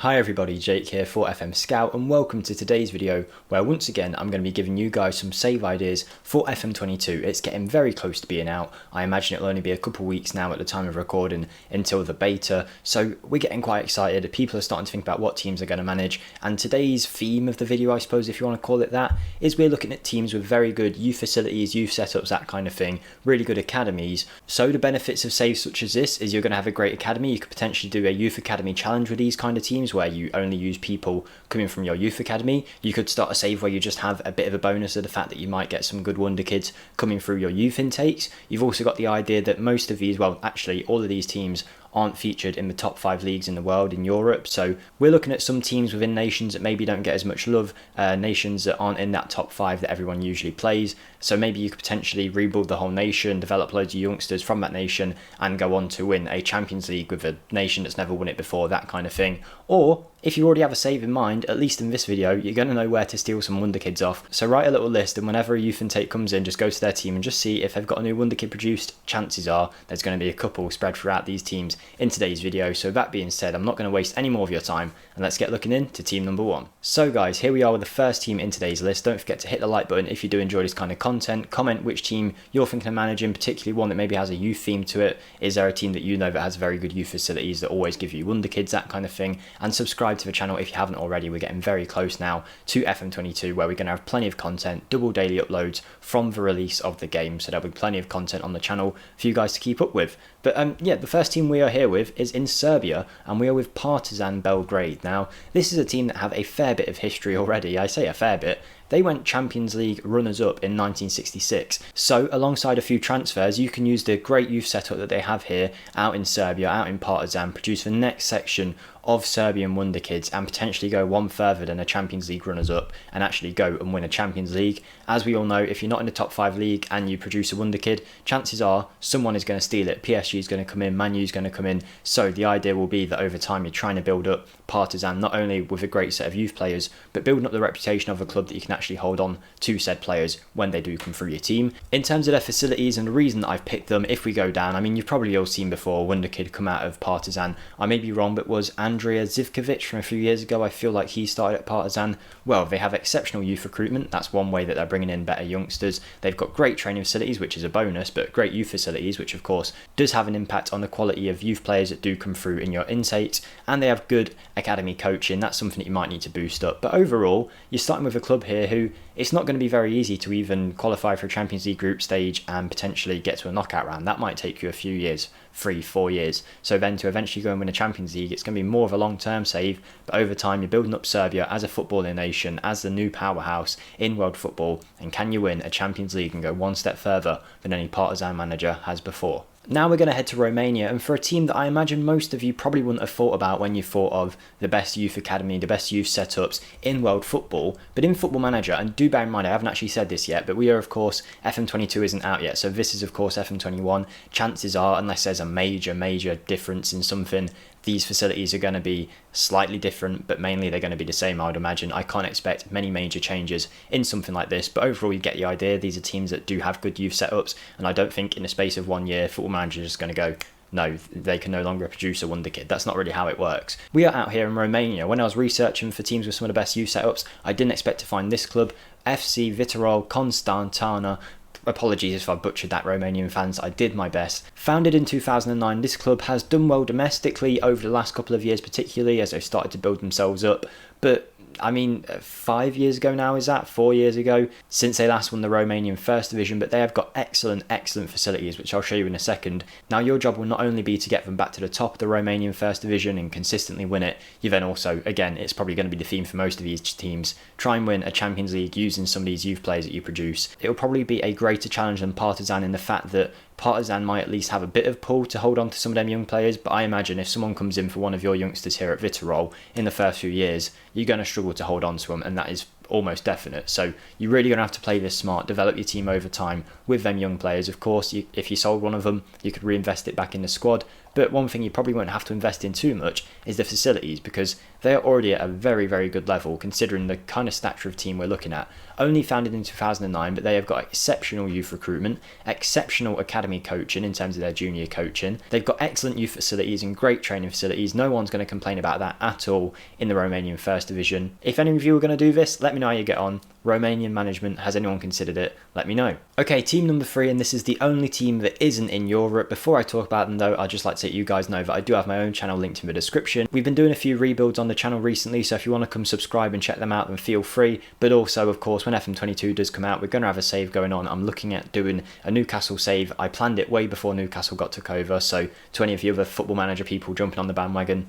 Hi everybody, Jake here for FMSCOUT and welcome to today's video where once again I'm going to be giving you guys some save ideas for FM22. It's getting very close to being out. I imagine it'll only be a couple weeks now at the time of recording until the beta, so we're getting quite excited. People are starting to think about what teams are going to manage, and today's theme of the video, I suppose if you want to call it that, is we're looking at teams with very good youth facilities, youth setups, that kind of thing, really good academies. So the benefits of saves such as this is you're going to have a great academy. You could potentially do a youth academy challenge with these kind of teams where you only use people coming from your youth academy. You could start a save where you just have a bit of a bonus of the fact that you might get some good Wonderkids coming through your youth intakes. You've also got the idea that most of these, well actually all of these teams aren't featured in the top 5 leagues in the world in Europe, so we're looking at some teams within nations that maybe don't get as much love, nations that aren't in that top 5 that everyone usually plays. So maybe you could potentially rebuild the whole nation, develop loads of youngsters from that nation and go on to win a Champions League with a nation that's never won it before, that kind of thing. Or if you already have a save in mind, at least in this video, you're going to know where to steal some Wonderkids off. So write a little list, and whenever a youth intake comes in, just go to their team and just see if they've got a new Wonderkid produced. Chances are there's going to be a couple spread throughout these teams in today's video. So that being said, I'm not going to waste any more of your time, and let's get looking into team number 1. So guys, here we are with the first team in today's list. Don't forget to hit the like button if you do enjoy this kind of content. Comment which team you're thinking of managing, particularly one that maybe has a youth theme to it. Is there a team that you know that has very good youth facilities that always give you Wonderkids, that kind of thing? And subscribe to the channel if you haven't already. We're getting very close now to FM22 where we're going to have plenty of content, double daily uploads from the release of the game, so there'll be plenty of content on the channel for you guys to keep up with. But yeah, the first team we are here with is in Serbia, and we are with Partisan Belgrade. Now, this is a team that have a fair bit of history already. I say a fair bit. They went Champions League runners-up in 1966. So alongside a few transfers, you can use the great youth setup that they have here out in Serbia, out in Partizan, produce the next section of Serbian Wonderkids and potentially go one further than a Champions League runners-up and actually go and win a Champions League. As we all know, if you're not in the top 5 league and you produce a Wonderkid, chances are someone is going to steal it. PSG is going to come in, Man U is going to come in. So the idea will be that over time you're trying to build up Partizan not only with a great set of youth players, but building up the reputation of a club that you can actually hold on to said players when they do come through your team. In terms of their facilities and the reason that I've picked them, if we go down, I mean, you've probably all seen before Wonderkid come out of Partizan. I may be wrong, but was Andrea Zivkovic from a few years ago, I feel like he started at Partizan. Well, they have exceptional youth recruitment. That's one way that they're bringing in better youngsters. They've got great training facilities, which is a bonus, but great youth facilities, which of course does have an impact on the quality of youth players that do come through in your intakes. And they have good academy coaching. That's something that you might need to boost up. But overall, you're starting with a club here who it's not going to be very easy to even qualify for a Champions League group stage and potentially get to a knockout round. That might take you a few years, 3-4 years. So then to eventually go and win a Champions League, it's going to be more of a long-term save, but over time you're building up Serbia as a footballing nation, as the new powerhouse in world football, and can you win a Champions League and go one step further than any Partizan manager has before? Now we're going to head to Romania, and for a team that I imagine most of you probably wouldn't have thought about when you thought of the best youth academy, the best youth setups in world football, but in Football Manager, and do bear in mind I haven't actually said this yet, but we are of course, FM22 isn't out yet, so this is of course FM21. Chances are, unless there's a major difference in something, these facilities are going to be slightly different, but mainly they're going to be the same, I would imagine. I can't expect many major changes in something like this, but overall you get the idea. These are teams that do have good youth setups, and I don't think in the space of 1 year, Football Manager is just going to go, no, they can no longer produce a Wonderkid. That's not really how it works. We are out here in Romania. When I was researching for teams with some of the best youth setups, I didn't expect to find this club, FC Viitorul Constantana. Apologies if I butchered that, Romanian fans, I did my best. Founded in 2009, this club has done well domestically over the last couple of years, particularly as they've started to build themselves up, but I mean, 5 years ago now, is that? 4 years ago, since they last won the Romanian First Division, but they have got excellent facilities, which I'll show you in a second. Now, your job will not only be to get them back to the top of the Romanian First Division and consistently win it, you then also, again, it's probably going to be the theme for most of these teams, try and win a Champions League using some of these youth players that you produce. It'll probably be a greater challenge than Partizan in the fact that Partizan might at least have a bit of pull to hold on to some of them young players, but I imagine if someone comes in for one of your youngsters here at Viitorul in the first few years, you're going to struggle to hold on to them, and that is almost definite. So you're really going to have to play this smart, develop your team over time with them young players. Of course, if you sold one of them, you could reinvest it back in the squad, but one thing you probably won't have to invest in too much is the facilities, because they are already at a very, very good level considering the kind of stature of team we're looking at. Only founded in 2009, but they have got exceptional youth recruitment, exceptional academy coaching in terms of their junior coaching. They've got excellent youth facilities and great training facilities. No one's going to complain about that at all in the Romanian First Division. If any of you are going to do this, let me know how you get on. Romanian management, has anyone considered it? Let me know. Okay, team number 3, and this is the only team that isn't in Europe. Before I talk about them though, I'd just like to let you guys know that I do have my own channel linked in the description. We've been doing a few rebuilds on the channel recently, so if you want to come subscribe and check them out, then feel free. But also, of course, when FM22 does come out, we're going to have a save going on. I'm looking at doing a Newcastle save. I planned it way before Newcastle got took over, so to any of you other Football Manager people jumping on the bandwagon,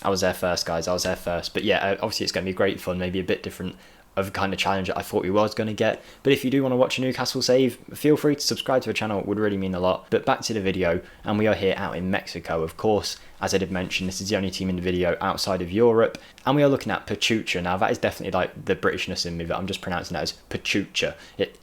I was there first, guys. I was there first. But yeah, obviously it's going to be great fun, maybe a bit different of the kind of challenge that I thought we was going to get. But if you do want to watch a Newcastle save, feel free to subscribe to the channel. It would really mean a lot. But back to the video, and we are here out in Mexico, of course. As I did mention, this is the only team in the video outside of Europe, and we are looking at Pachuca. Now that is definitely like the Britishness in me, that I'm just pronouncing it as Pachuca.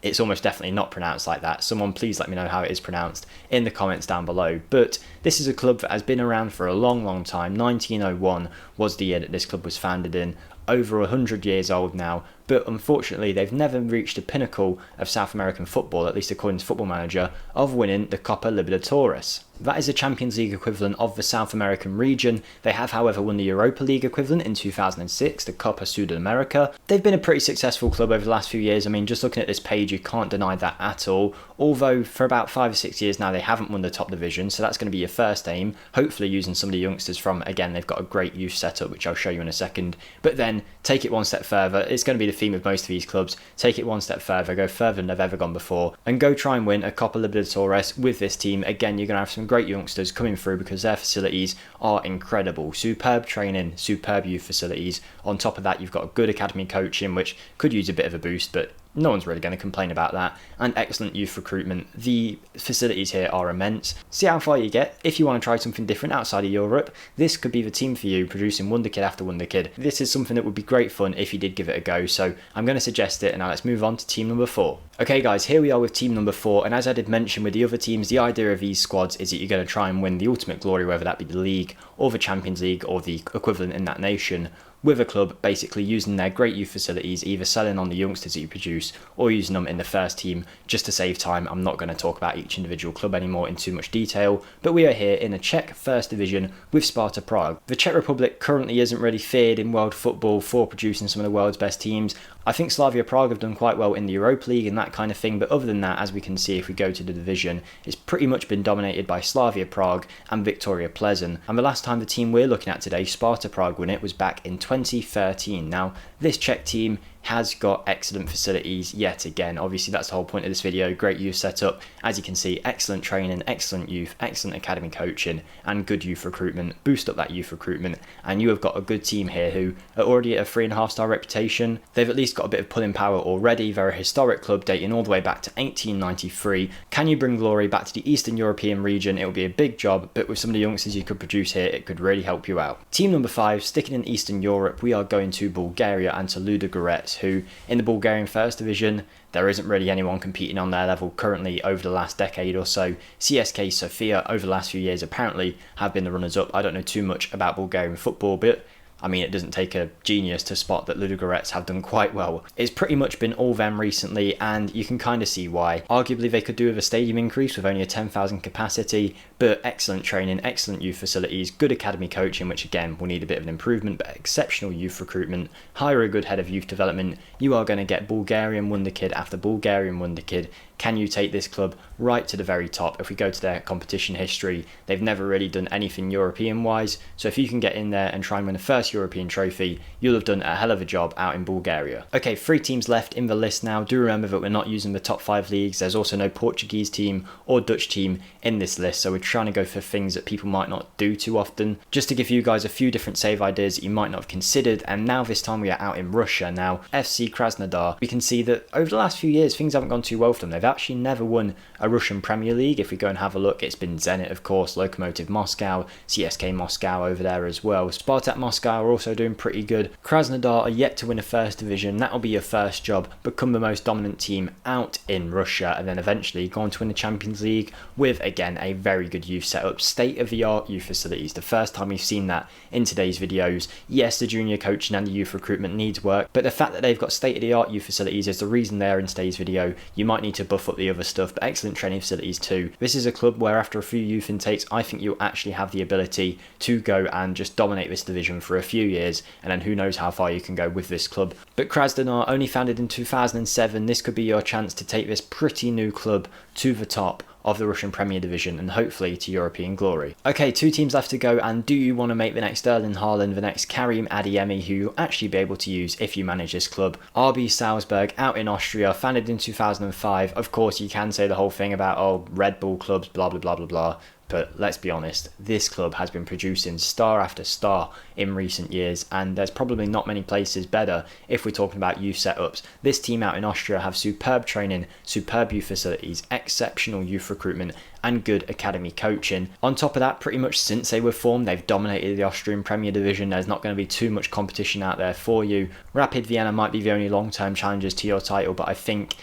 It's almost definitely not pronounced like that. Someone please let me know how it is pronounced in the comments down below. But this is a club that has been around for a long, long time. 1901 was the year that this club was founded in. Over 100 years old now, but unfortunately they've never reached the pinnacle of South American football, at least according to Football Manager, of winning the Copa Libertadores. That is the Champions League equivalent of the South American region. They have, however, won the Europa League equivalent in 2006, the Copa Sudamerica. They've been a pretty successful club over the last few years. I mean, just looking at this page, you can't deny that at all. Although for about 5 or 6 years now, they haven't won the top division, so that's going to be your first aim. Hopefully using some of the youngsters from, again, they've got a great youth setup, which I'll show you in a second. But then take it one step further. It's going to be the theme of most of these clubs. Take it one step further, go further than they've ever gone before, and go try and win a Copa Libertadores with this team. Again, you're going to have some great youngsters coming through because their facilities are incredible. Superb training, superb youth facilities. On top of that, you've got good academy coaching, which could use a bit of a boost, but no one's really going to complain about that, and excellent youth recruitment. The facilities here are immense. See how far you get. If you want to try something different outside of Europe, this could be the team for you, producing Wonderkid after Wonderkid. This is something that would be great fun if you did give it a go, so I'm going to suggest it, and now let's move on to team number 4. Okay guys, here we are with team number 4, and as I did mention with the other teams, the idea of these squads is that you're going to try and win the ultimate glory, whether that be the league or the Champions League or the equivalent in that nation, with a club basically using their great youth facilities, either selling on the youngsters that you produce or using them in the first team. Just to save time, I'm not going to talk about each individual club anymore in too much detail, but we are here in the Czech First Division with Sparta Prague. The Czech Republic currently isn't really feared in world football for producing some of the world's best teams. I think Slavia Prague have done quite well in the Europa League and that kind of thing, but other than that, as we can see if we go to the division, it's pretty much been dominated by Slavia Prague and Victoria Plzeň. And the last time the team we're looking at today, Sparta Prague, won it was back in 2013. Now, this Czech team has got excellent facilities yet again. Obviously that's the whole point of this video. Great youth setup, as you can see, excellent training, excellent youth, excellent academy coaching, and good youth recruitment. Boost up that youth recruitment, and you have got a good team here who are already at a 3.5-star reputation. They've at least got a bit of pulling power already. They're a historic club dating all the way back to 1893. Can you bring glory back to the Eastern European region? It will be a big job, but with some of the youngsters you could produce here, it could really help you out. Team number 5, sticking in Eastern Europe, we are going to Bulgaria and to Ludogorets, who in the Bulgarian First Division, there isn't really anyone competing on their level currently over the last decade or so. CSK Sofia over the last few years apparently have been the runners-up. I don't know too much about Bulgarian football, but I mean, it doesn't take a genius to spot that Ludogorets have done quite well. It's pretty much been all them recently, and you can kind of see why. Arguably, they could do with a stadium increase with only a 10,000 capacity, but excellent training, excellent youth facilities, good academy coaching, which again will need a bit of an improvement, but exceptional youth recruitment, hire a good head of youth development. You are going to get Bulgarian Wonderkid after Bulgarian Wonderkid. Can you take this club right to the very top? If we go to their competition history, they've never really done anything European-wise, so if you can get in there and try and win a first European trophy, you'll have done a hell of a job out in Bulgaria. Okay, 3 teams left in the list now. Do remember that we're not using the top 5 leagues. There's also no Portuguese team or Dutch team in this list, so we're trying to go for things that people might not do too often, just to give you guys a few different save ideas that you might not have considered. And now this time we are out in Russia. Now, FC Krasnodar, we can see that over the last few years, things haven't gone too well for them. They've actually never won a Russian Premier League. If we go and have a look, it's been Zenit, of course, Lokomotiv Moscow, CSK Moscow over there as well. Sparta Moscow are also doing pretty good. Krasnodar are yet to win a first division. That'll be your first job, become the most dominant team out in Russia, and then eventually go on to win the Champions League with, again, a very good youth setup, state-of-the-art youth facilities. The first time we've seen that in today's videos. Yes, the junior coaching and the youth recruitment needs work, but the fact that they've got state-of-the-art youth facilities is the reason they're in today's video. You might need to buff up the other stuff, but excellent training facilities too. This is a club where after a few youth intakes, I think you'll actually have the ability to go and just dominate this division for a few years, and then who knows how far you can go with this club. But Krasnodar, only founded in 2007, this could be your chance to take this pretty new club to the top of the Russian Premier Division and hopefully to European glory. Okay, 2 teams left to go, and do you want to make the next Erling Haaland, the next Karim Adeyemi, who you'll actually be able to use if you manage this club? RB Salzburg out in Austria, founded in 2005. Of course, you can say the whole thing about, oh, Red Bull clubs, blah, blah, blah, blah, blah. But let's be honest, this club has been producing star after star in recent years, and there's probably not many places better if we're talking about youth setups. This team out in Austria have superb training, superb youth facilities, exceptional youth recruitment, and good academy coaching. On top of that, pretty much since they were formed, they've dominated the Austrian Premier Division. There's not going to be too much competition out there for you. Rapid Vienna might be the only long-term challengers to your title, but I think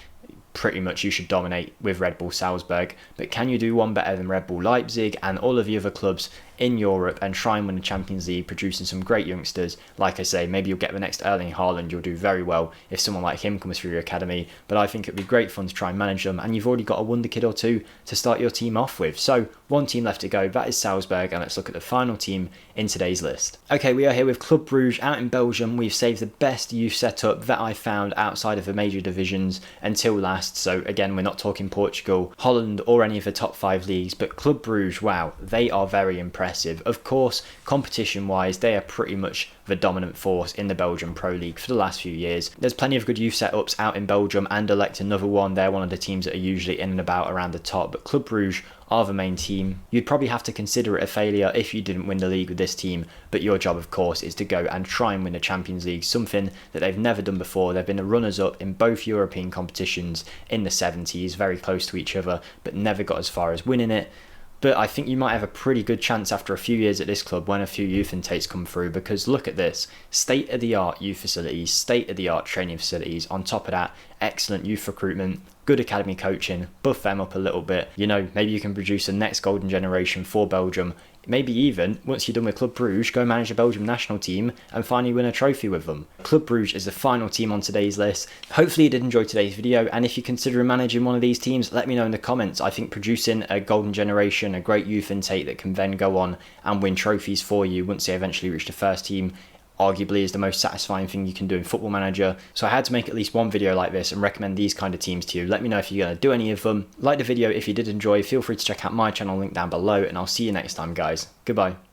pretty much you should dominate with Red Bull Salzburg. But can you do one better than Red Bull Leipzig and all of the other clubs in Europe and try and win the Champions League, producing some great youngsters? Like I say, maybe you'll get the next Erling Haaland. You'll do very well if someone like him comes through your academy, but I think it'd be great fun to try and manage them, and you've already got a Wonderkid or 2 to start your team off with. So 1 team left to go, that is Salzburg, and let's look at the final team in today's list. Okay, we are here with Club Bruges out in Belgium. We've saved the best youth setup that I found outside of the major divisions until last. So again, we're not talking Portugal, Holland, or any of the top 5 leagues, but Club Bruges, wow, they are very impressive. Of course, competition wise, they are pretty much the dominant force in the Belgian Pro League for the last few years. There's plenty of good youth setups out in Belgium, and elect another one. They're one of the teams that are usually in and about around the top, but Club Bruges are the main team. You'd probably have to consider it a failure if you didn't win the league with this team, but your job, of course, is to go and try and win the Champions League, something that they've never done before. They've been the runners-up in both European competitions in the 70s, very close to each other, but never got as far as winning it. But I think you might have a pretty good chance after a few years at this club when a few youth intakes come through, because look at this, state-of-the-art youth facilities, state-of-the-art training facilities. On top of that, excellent youth recruitment, good academy coaching, buff them up a little bit. You know, maybe you can produce the next golden generation for Belgium. Maybe even, once you're done with Club Bruges, go manage the Belgium national team and finally win a trophy with them. Club Bruges is the final team on today's list. Hopefully you did enjoy today's video, and if you're considering managing one of these teams, let me know in the comments. I think producing a golden generation, a great youth intake that can then go on and win trophies for you once they eventually reach the first team, arguably is the most satisfying thing you can do in Football Manager. So I had to make at least one video like this and recommend these kind of teams to you. Let me know if you're going to do any of them. Like the video if you did enjoy. Feel free to check out my channel, link down below, and I'll see you next time, guys. Goodbye.